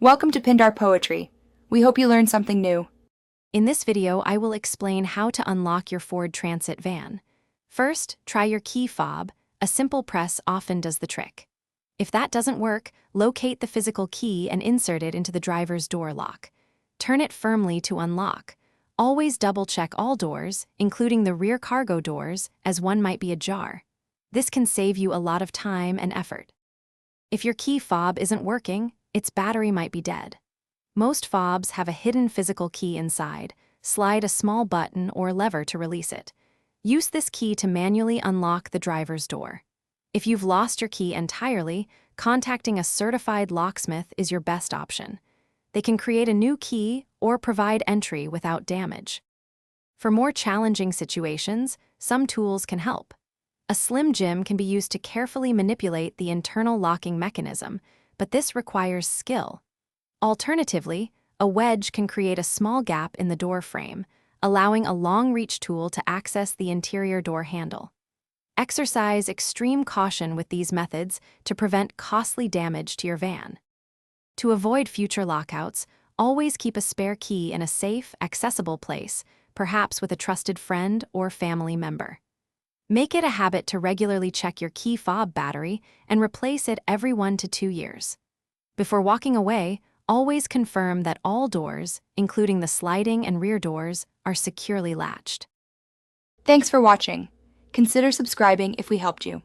Welcome to Pindar Poetry. We hope you learned something new. In this video, I will explain how to unlock your Ford Transit van. First, try your key fob. A simple press often does the trick. If that doesn't work, locate the physical key and insert it into the driver's door lock. Turn it firmly to unlock. Always double-check all doors, including the rear cargo doors, as one might be ajar. This can save you a lot of time and effort. If your key fob isn't working, its battery might be dead. Most fobs have a hidden physical key inside. Slide a small button or lever to release it. Use this key to manually unlock the driver's door. If you've lost your key entirely, contacting a certified locksmith is your best option. They can create a new key or provide entry without damage. For more challenging situations, some tools can help. A slim gem can be used to carefully manipulate the internal locking mechanism, but this requires skill. Alternatively, a wedge can create a small gap in the door frame, allowing a long-reach tool to access the interior door handle. Exercise extreme caution with these methods to prevent costly damage to your van. To avoid future lockouts, always keep a spare key in a safe, accessible place, perhaps with a trusted friend or family member. Make it a habit to regularly check your key fob battery and replace it every 1 to 2 years. Before walking away, always confirm that all doors, including the sliding and rear doors, are securely latched. Thanks for watching. Consider subscribing if we helped you.